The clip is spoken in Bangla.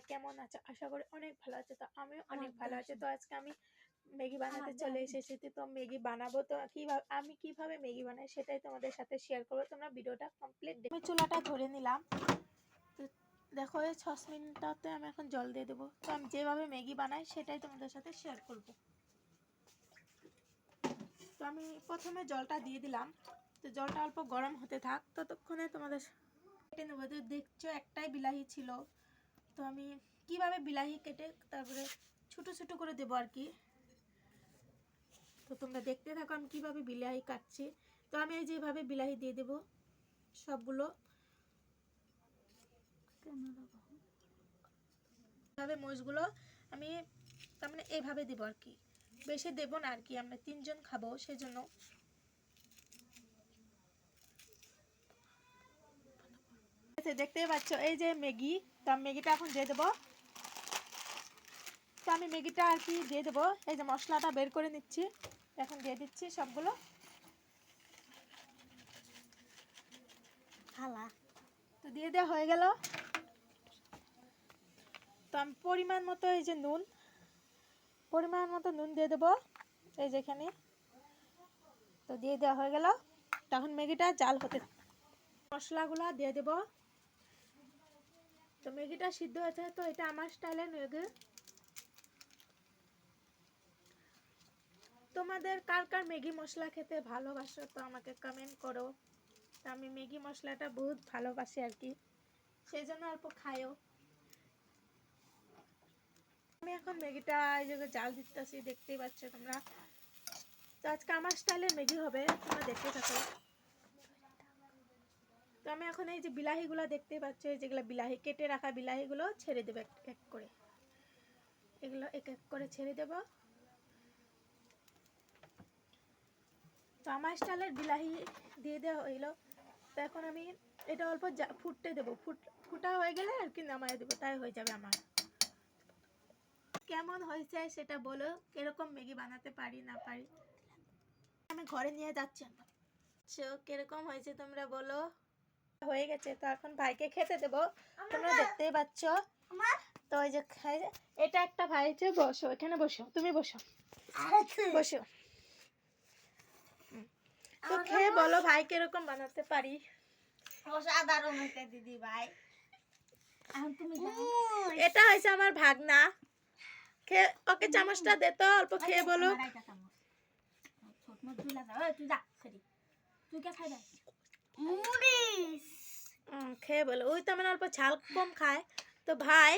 সবাই কেমন আছে? আশা করি অনেক ভালো আছে। তো আমিও অনেক ভালো আছি। তো আজকে আমি ম্যাগি বানাতে চলে এসেছি। তো ম্যাগি বানাবো, তো আমি কিভাবে ম্যাগি বানাই সেটাই তোমাদের সাথে শেয়ার করবো। তোমরা ভিডিওটা কমপ্লিট দেখো। আমি চুলাটা ধরে নিলাম। তো দেখো এই 6 মিনিটটাতে আমি এখন জল দিয়ে দেবো। তো আমি যেভাবে ম্যাগি বানাই সেটাই তোমাদের সাথে শেয়ার করবো। তো আমি প্রথমে জলটা দিয়ে দিলাম। তো জলটা অল্প গরম হতে থাক, ততক্ষণে তোমাদের কেটে নেবো। তো দেখছো একটাই বিলাহি ছিল, তো আমি কিভাবে বিলাহি কেটে তারপরে ছোটো ছোটো করে দেবো আর কি। তো তোমরা দেখতে থাকো আমি কীভাবে বিলাহি কাটছি। তো আমি এই যেভাবে বিলাহি দিয়ে দেবো সবগুলো। এভাবে মরিচগুলো আমি তার মানে এইভাবে দেবো আর কি, বেশি দেবো না আর কি, আমরা 3 জন খাবো সেজন্য। দেখতেই পাচ্ছ এই যে ম্যাগি, তো আমি ম্যাগিটা এখন দিয়ে দেবো। তো আমি ম্যাগিটা আর কি দিয়ে দেবো। এই যে মশলাটা বের করে নিচ্ছি, এখন দিয়ে দিচ্ছি সবগুলো। তো দিয়ে দেওয়া হয়ে গেল। তো আমি পরিমাণ মতো এই যে পরিমাণ মতো নুন দিয়ে দেবো এই যেখানে। তো দিয়ে দেওয়া হয়ে গেল। তখন ম্যাগিটা জাল হতে মশলাগুলো দিয়ে দেবো। তো ম্যাগিটা সিদ্ধ হয়েছে, তো এটা আমার স্টাইলের ম্যাগি। তোমাদের কার কার ম্যাগি মশলা খেতে ভালোবাসো তো আমাকে কমেন্ট করো। তো আমি ম্যাগি মশলাটা বহুত ভালোবাসি আর কি, সেই জন্য অল্প খাইও। আমি এখন ম্যাগিটা এই জায়গায় জাল দিতেছি, দেখতেই পাচ্ছ তোমরা। তো আজকে আমার স্টাইলের ম্যাগি হবে, তোমরা দেখতে থাকো। তো আমি এখন এই যে বিলাহিগুলো দেখতেই পাচ্ছ, এই যেগুলো বিলাহি কেটে রাখা বিলাহিগুলো ছেড়ে দেবো এক এক করে। এগুলো এক এক করে ছেড়ে দেবো। তো আমার স্টাইলের বিলাহি দিয়ে দেওয়া হইলো। তো এখন আমি এটা অল্প ফুটতে দেবো, ফুটা হয়ে গেলে আর কি নামাই দেবো, তাই হয়ে যাবে আমার। কেমন হয়েছে সেটা বলো, কিরকম ম্যাগি বানাতে পারি না পারি। আমি ঘরে নিয়ে যাচ্ছি। কিরকম হয়েছে তোমরা বলো। হয়ে গেছে, তো এখন ভাইকে খেতে দেবো, তোমরা দেখতেই পাচ্ছ। তো ওই যে এটা একটা ভাই হচ্ছে, বসো এখানে, বসো তুমি, বসো বসো। তো খেয়ে বলো ভাই কিরকম বানাতে পারি। অসাধারণ হয়েছে দিদি ভাই। এটা হয়েছে আমার ভাগনা, খেয়ে ওকে চামচটা দে তো, অল্প খেয়ে বলো। খেয়ে বলো, ওই তো মানে অল্প ঝাল কম খায় তো ভাই।